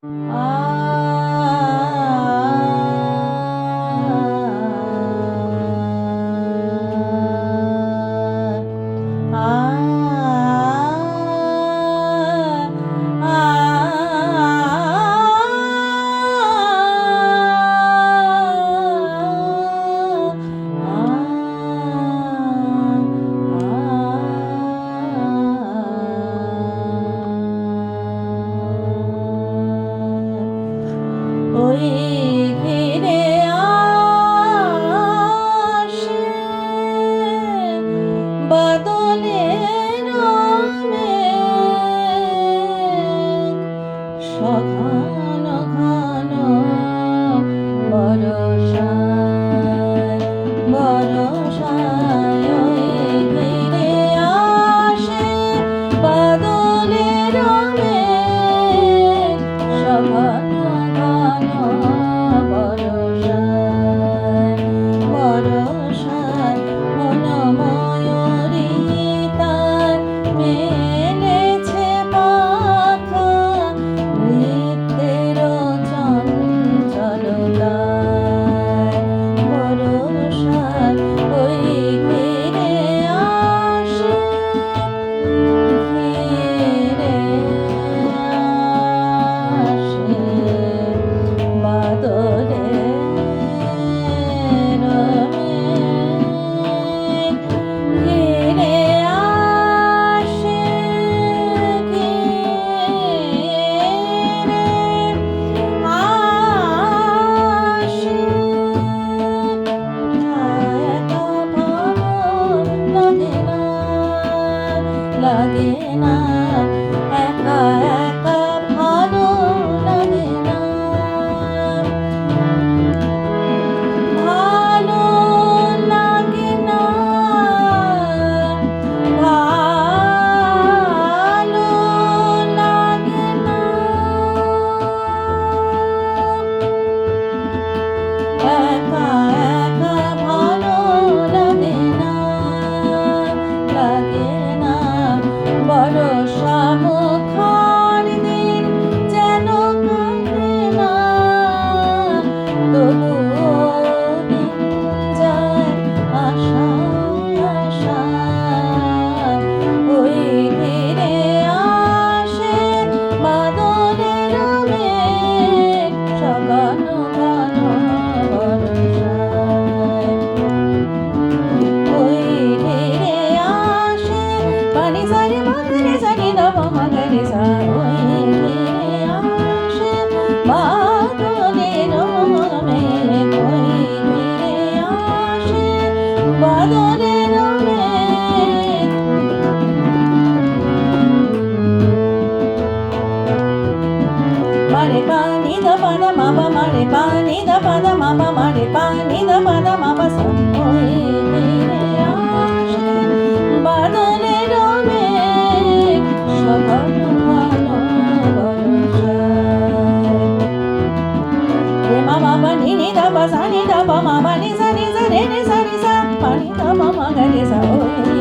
আ ওই ঘিরে আসে বাদলের মেঘ, সঘন ঘন বরষায় বরষায় ওই ঘিরে আসে বাদলের মেঘ, সঘন ঘন বরষায় বরষায় মনোময়ূরী তার মেলেছে পাখা, নৃত্যের চঞ্চলতায় বরষায় ওই ঘিরে আসে ঘিরে আসে বাদলের মেঘ, ঘিরে আসে ঘিরে আসে। একা ভালো লাগে না, একা একা ভালো লাগে না, ভালো লাগে না, ভালো লাগে না, একা একা ভালো লাগে না, লাগে না। বরষা মুখর দিন যেন কাটে না, তবুও দিন যায় আশায় আশায়। ওই ঘিরে আসে বাদলের মেঘ, সঘন ঘন বরষায়। ওই ঘিরে আসে পানি সারি মগরে সারি নব মগরে সা। ওই ঘিরে আসে বাদলের মেঘ, ওই ঘিরে আসে বাদলের মেঘ। মারে পানি দ পদ মাপা, মারে পানি দ পদ মাপা, মারে পানি দ পদ মাপা সা। ওই ঘিরে আসে বাদলের মেঘ, সঘন ঘন বরষায়। রে মা বাবা নি নি দ পা সা নি দ পা মা পা নি সা রে রে সা নি সা পা নি দ পা মা গা রে সা। ওই